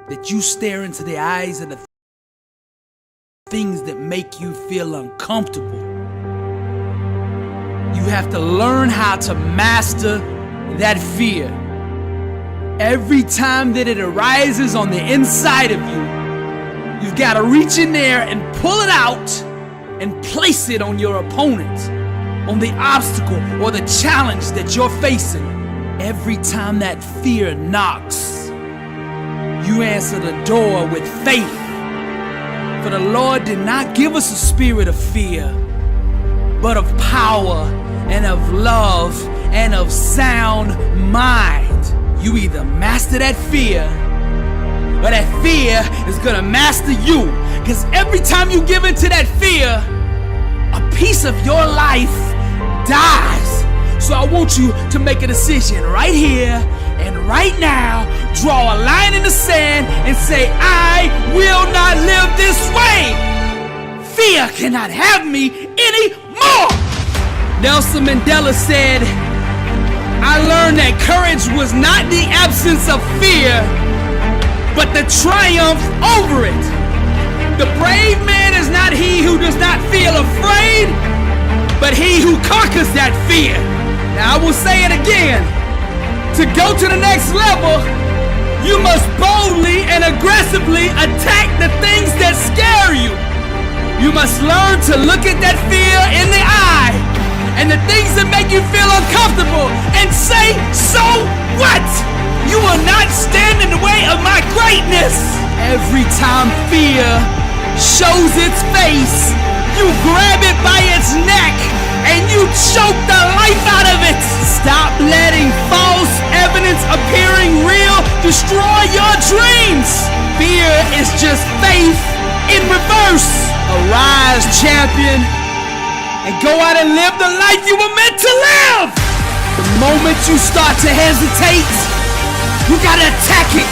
that you stare into the eyes of the things that make you feel uncomfortable. You have to learn how to master that fear. Every time that it arises on the inside of you, you've got to reach in there and pull it out and place it on your opponent, on the obstacle or the challenge that you're facing. Every time that fear knocks, you answer the door with faith. For the Lord did not give us a spirit of fear, but of power and of love and of sound mind. You either master that fear, or that fear is gonna master you. Because every time you give into that fear, a piece of your life dies. So I want you to make a decision right here and right now. Draw a line in the sand and say, I will not live this way. Fear cannot have me anymore. Nelson Mandela said, I learned that courage was not the absence of fear, but the triumph over it. The brave man is not he who does not feel afraid, but he who conquers that fear. Now I will say it again. To go to the next level, you must boldly and aggressively attack the things that scare you. You must learn to look at that fear in the eye and the things that make you feel uncomfortable and say, so what? You will not stand in the way of my greatness. Every time fear shows its face, you grab it by its neck and you choke the life out of it. Stop letting false evidence appearing real destroy your dreams. Fear is just faith in reverse. Arise, champion, and go out and live the life you were meant to live. The moment you start to hesitate, you gotta attack it.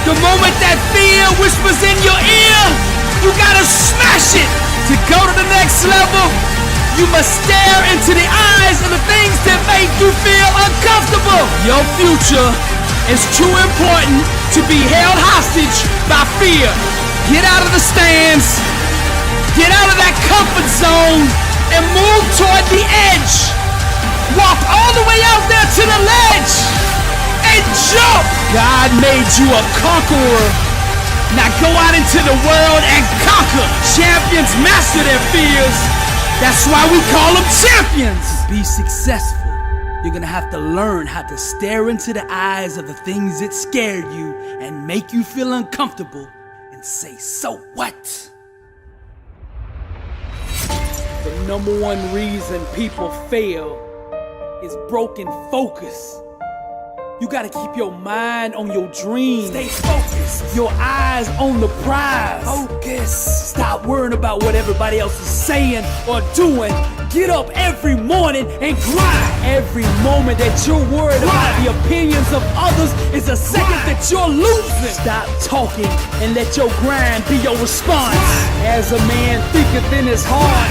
The moment that fear whispers in your ear, you gotta smash it. To go to the next level, you must stare into the eyes of the things that make you feel uncomfortable. Your future is too important to be held hostage by fear. Get out of the stands, get out of that comfort zone, and move toward the edge. Walk all the way out there to the ledge and jump. God made you a conqueror. Now go out into the world and conquer. Champions master their fears. That's why we call them champions. To be successful, you're gonna have to learn how to stare into the eyes of the things that scare you and make you feel uncomfortable and say, so what? The number one reason people fail is broken focus. You gotta keep your mind on your dreams. Stay focused. Your eyes on the prize. Focus. Stop worrying about what everybody else is saying or doing. Get up every morning and grind. Every moment that you're worried about the opinions of others is a second that you're losing. Stop talking and let your grind be your response. As a man thinketh in his heart,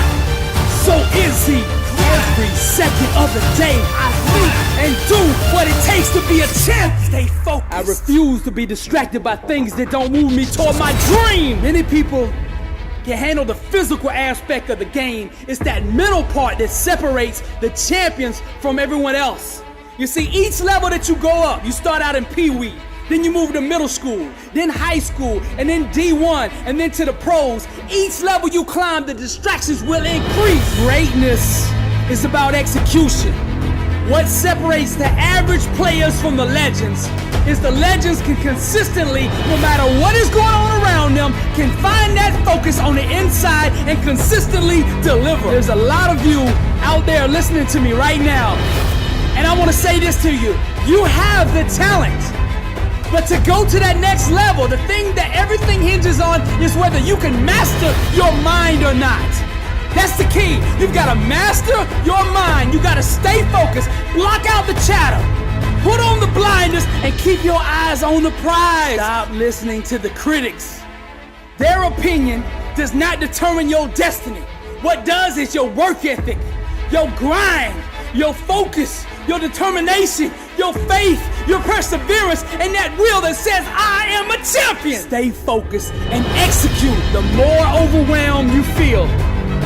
so is he. Every second of the day, I think and do what it takes to be a champ. Stay focused. I refuse to be distracted by things that don't move me toward my dream. Many people can handle the physical aspect of the game. It's that mental part that separates the champions from everyone else. You see, each level that you go up, you start out in Pee-wee, then you move to middle school, then high school, and then D1, and then to the pros. Each level you climb, the distractions will increase. Greatness is about execution. What separates the average players from the legends is the legends can consistently, no matter what is going on around them, can find that focus on the inside and consistently deliver. There's a lot of you out there listening to me right now, and I want to say this to you. You have the talent, but to go to that next level, the thing that everything hinges on is whether you can master your mind or not. That's the key. You've got to master your mind. You got to stay focused. Block out the chatter. Put on the blinders and keep your eyes on the prize. Stop listening to the critics. Their opinion does not determine your destiny. What does is your work ethic, your grind, your focus, your determination, your faith, your perseverance, and that will that says, I am a champion. Stay focused and execute. The more overwhelmed you feel,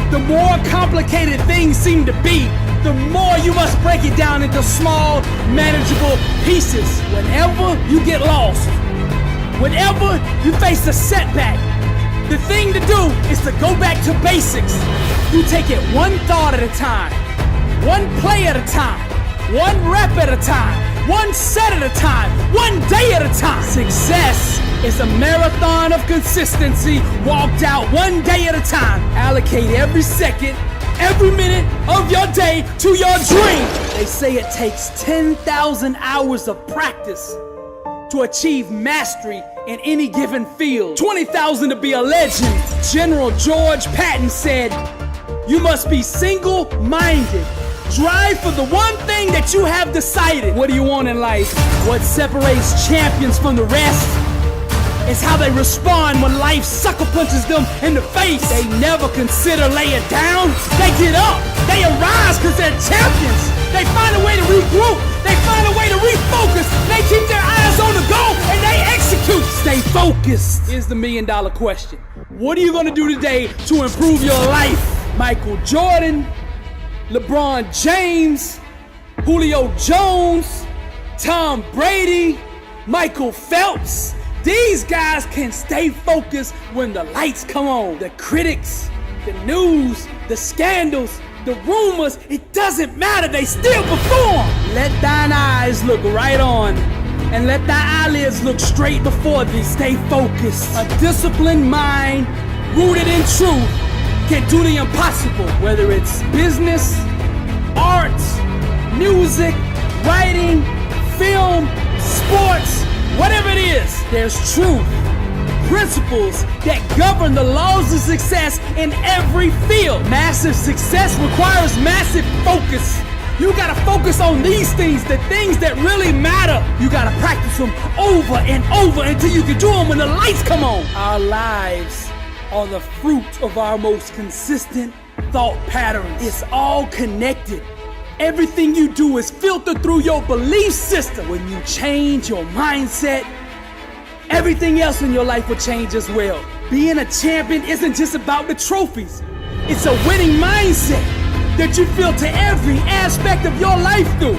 the more complicated things seem to be, the more you must break it down into small, manageable pieces. Whenever you get lost, whenever you face a setback, the thing to do is to go back to basics. You take it one thought at a time, one play at a time, one rep at a time, one set at a time, one day at a time. Success is a marathon of consistency walked out one day at a time. Allocate every second, every minute of your day to your dream. They say it takes 10,000 hours of practice to achieve mastery in any given field. 20,000 to be a legend. General George Patton said, you must be single-minded. Drive for the one thing that you have decided. What do you want in life? What separates champions from the rest is how they respond when life sucker punches them in the face. They never consider laying down. They get up. They arise because they're champions. They find a way to regroup. They find a way to refocus. They keep their eyes on the goal and they execute. Stay focused. Here's the million-dollar question. What are you going to do today to improve your life? Michael Jordan, LeBron James, Julio Jones, Tom Brady, Michael Phelps. These guys can stay focused when the lights come on. The critics, the news, the scandals, the rumors, it doesn't matter, they still perform. Let thine eyes look right on, and let thy eyelids look straight before thee. Stay focused. A disciplined mind, rooted in truth, can do the impossible. Whether it's business, arts, music, writing, film, sports, whatever it is, there's truth, principles that govern the laws of success in every field. Massive success requires massive focus. You gotta focus on these things, the things that really matter. You gotta practice them over and over until you can do them when the lights come on. Our lives are the fruit of our most consistent thought patterns. It's all connected. Everything you do is filtered through your belief system. When you change your mindset, everything else in your life will change as well. Being a champion isn't just about the trophies. It's a winning mindset that you filter every aspect of your life through.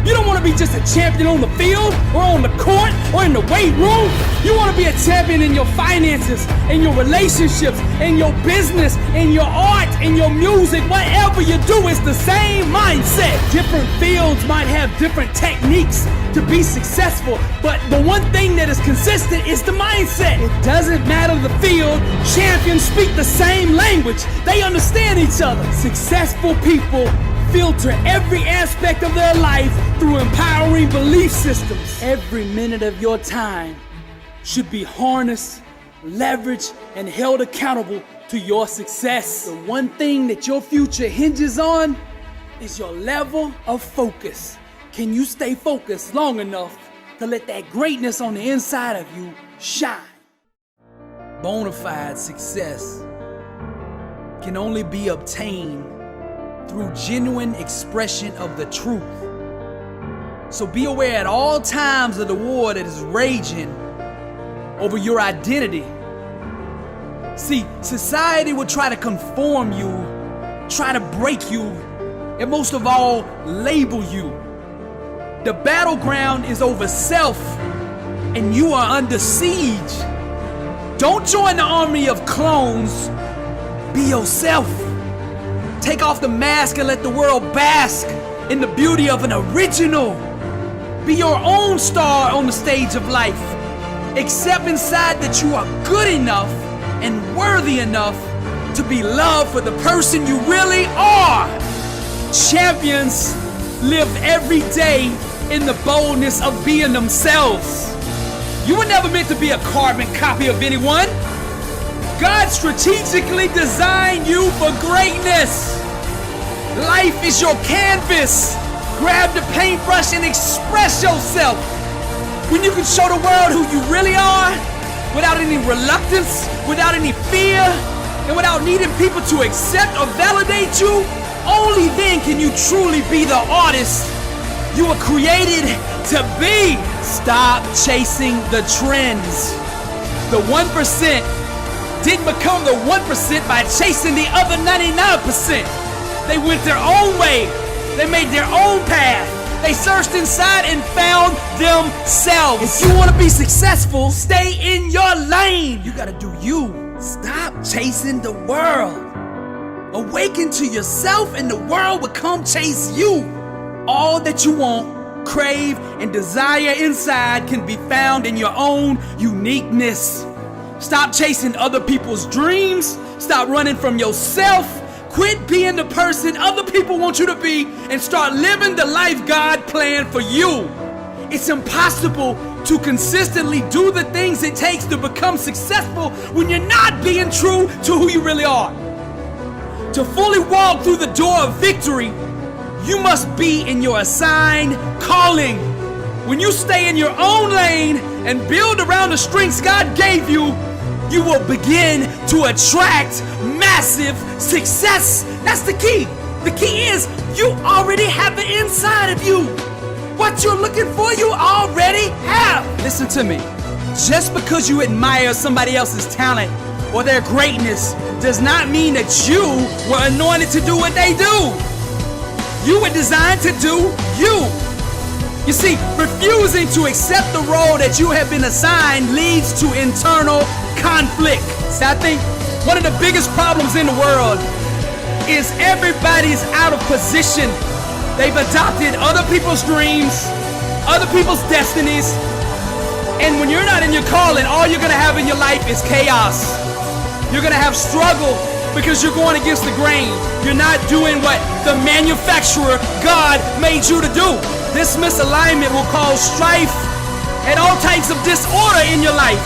You don't want to be just a champion on the field or on the court or in the weight room. You want to be a champion in your finances, in your relationships, in your business, in your art, in your music. Whatever you do, it's the same mindset. Different fields might have different techniques to be successful, but the one thing that is consistent is the mindset. It doesn't matter the field, champions speak the same language. They understand each other. Successful people filter every aspect of their life through empowering belief systems. Every minute of your time should be harnessed, leveraged, and held accountable to your success. The one thing that your future hinges on is your level of focus. Can you stay focused long enough to let that greatness on the inside of you shine? Bona fide success can only be obtained through genuine expression of the truth. So be aware at all times of the war that is raging over your identity. See, society will try to conform you, try to break you, and most of all, label you. The battleground is over self, and you are under siege. Don't join the army of clones. Be yourself. Take off the mask and let the world bask in the beauty of an original. Be your own star on the stage of life. Accept inside that you are good enough and worthy enough to be loved for the person you really are. Champions live every day in the boldness of being themselves. You were never meant to be a carbon copy of anyone. God strategically designed you for greatness. Life is your canvas. Grab the paintbrush and express yourself. When you can show the world who you really are, without any reluctance, without any fear, and without needing people to accept or validate you, only then can you truly be the artist You were created to be. Stop chasing the trends. The 1% didn't become the 1% by chasing the other 99%. They went their own way. They made their own path. They searched inside and found themselves. If you want to be successful, stay in your lane. You gotta do you. Stop chasing the world. Awaken to yourself and the world will come chase you. All that you want, crave, and desire inside can be found in your own uniqueness. Stop chasing other people's dreams. Stop running from yourself. Quit being the person other people want you to be and start living the life God planned for you. It's impossible to consistently do the things it takes to become successful when you're not being true to who you really are. To fully walk through the door of victory, you must be in your assigned calling. When you stay in your own lane and build around the strengths God gave you, you will begin to attract massive success. That's the key. The key is you already have it inside of you. What you're looking for, you already have. Listen to me. Just because you admire somebody else's talent or their greatness does not mean that you were anointed to do what they do. You were designed to do you. You see, refusing to accept the role that you have been assigned leads to internal conflict. So I think one of the biggest problems in the world is everybody's out of position. They've adopted other people's dreams, other people's destinies, and when you're not in your calling, all you're gonna have in your life is chaos. You're gonna have struggle because you're going against the grain. You're not doing what the manufacturer God made you to do. This misalignment will cause strife and all types of disorder in your life.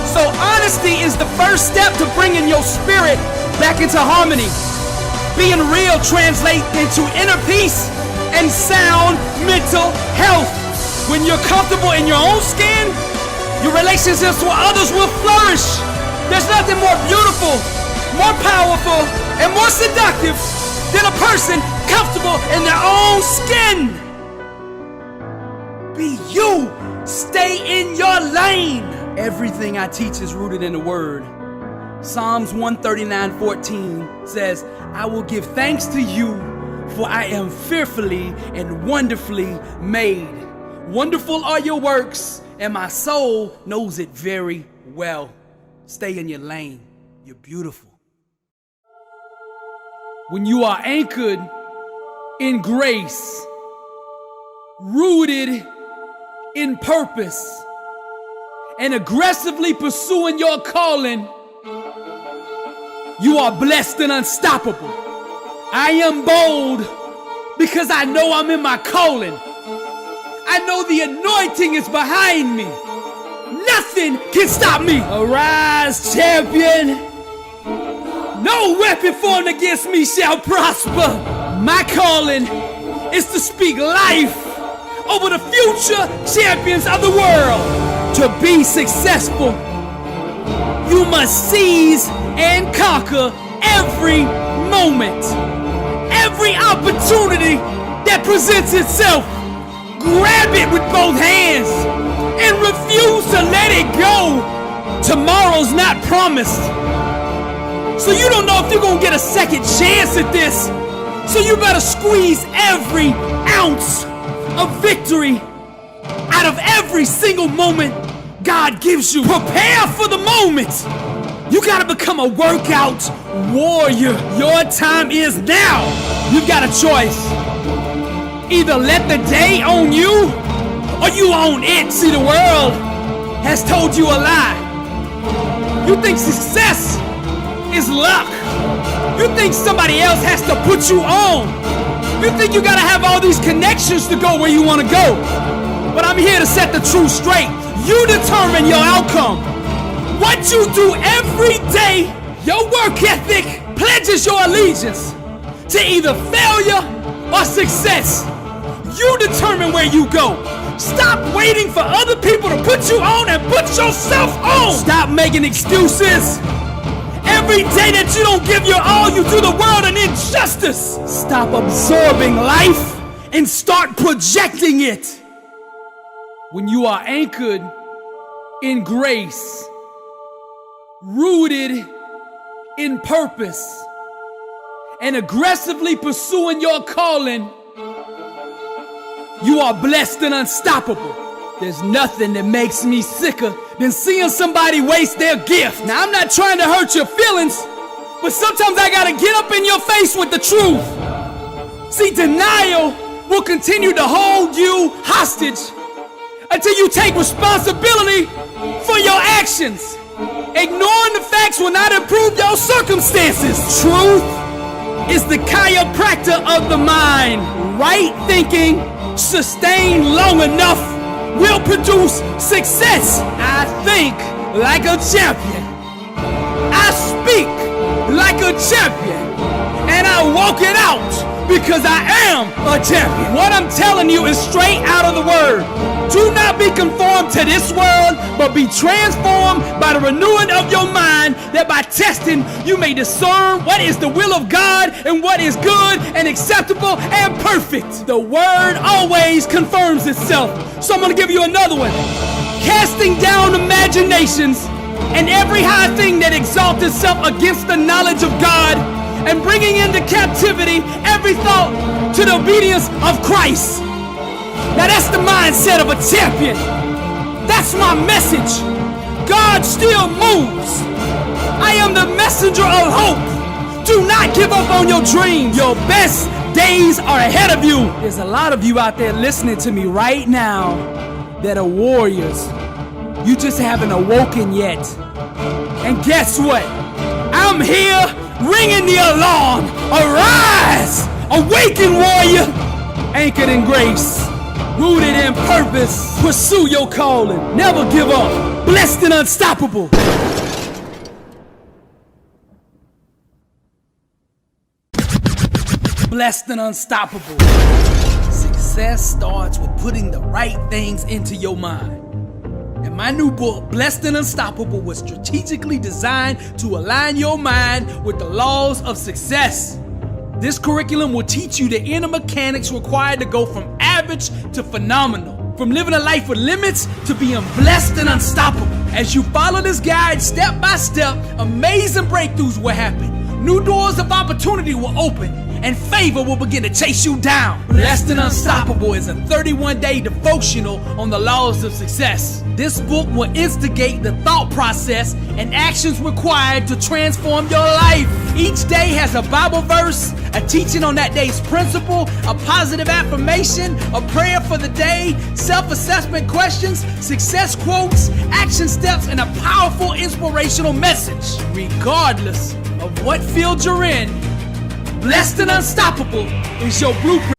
So honesty is the first step to bringing your spirit back into harmony. Being real translates into inner peace and sound mental health. When you're comfortable in your own skin, your relationships with others will flourish. There's nothing more beautiful, more powerful, and more seductive than a person comfortable in their own skin. Be you. Stay in your lane. Everything I teach is rooted in the Word. Psalms 139:14 says, I will give thanks to you, for I am fearfully and wonderfully made. Wonderful are your works, and my soul knows it very well. Stay in your lane. You're beautiful. When you are anchored in grace, rooted in purpose, and aggressively pursuing your calling, you are blessed and unstoppable. I am bold because I know I'm in my calling. I know the anointing is behind me. Nothing can stop me. Arise, champion. No weapon formed against me shall prosper. My calling is to speak life over the future champions of the world. To be successful, you must seize and conquer every moment, every opportunity that presents itself. Grab it with both hands and refuse to let it go. Tomorrow's not promised, so you don't know if you're gonna get a second chance at this. So you better squeeze every ounce of victory out of every single moment God gives you. Prepare for the moment. You gotta become a workout warrior. Your time is now. You've got a choice. Either let the day own you, or you own it. See, the world has told you a lie. You think success is luck. You think somebody else has to put you on. You think you gotta have all these connections to go where you wanna go. But I'm here to set the truth straight. You determine your outcome. What you do every day, your work ethic pledges your allegiance to either failure or success. You determine where you go. Stop waiting for other people to put you on and put yourself on. Stop making excuses. Every day that you don't give your all, you do the world an injustice. Stop absorbing life and start projecting it. When you are anchored in grace, rooted in purpose, and aggressively pursuing your calling, you are blessed and unstoppable. There's nothing that makes me sicker than seeing somebody waste their gift. Now, I'm not trying to hurt your feelings, but sometimes I gotta get up in your face with the truth. See, denial will continue to hold you hostage until you take responsibility for your actions. Ignoring the facts will not improve your circumstances. Truth is the chiropractor of the mind. Right thinking, sustained long enough, will produce success. I think like a champion. I speak like a champion. And I walk it out because I am a champion. What I'm telling you is straight out of the word. Do not be conformed to this world, but be transformed by the renewing of your mind, that by testing you may discern what is the will of God and what is good and acceptable and perfect. The word always confirms itself. So I'm going to give you another one. Casting down imaginations and every high thing that exalts itself against the knowledge of God, and bringing into captivity every thought to the obedience of Christ. Now that's the mindset of a champion. That's my message. God still moves. I am the messenger of hope. Do not give up on your dreams. Your best days are ahead of you. There's a lot of you out there listening to me right now that are warriors. You just haven't awoken yet. And guess what? I'm here ringing the alarm. Arise! Awaken, warrior! Anchored in grace, rooted in purpose. Pursue your calling. Never give up. Blessed and unstoppable. Blessed and unstoppable. Success starts with putting the right things into your mind. And my new book, Blessed and Unstoppable, was strategically designed to align your mind with the laws of success. This curriculum will teach you the inner mechanics required to go from average to phenomenal, from living a life with limits to being blessed and unstoppable. As you follow this guide step by step, amazing breakthroughs will happen. New doors of opportunity will open, and favor will begin to chase you down. Blessed and Unstoppable is a 31-day devotional on the laws of success. This book will instigate the thought process and actions required to transform your life. Each day has a Bible verse, a teaching on that day's principle, a positive affirmation, a prayer for the day, self-assessment questions, success quotes, action steps, and a powerful inspirational message. Regardless of what field you're in, Blessed and Unstoppable is your blueprint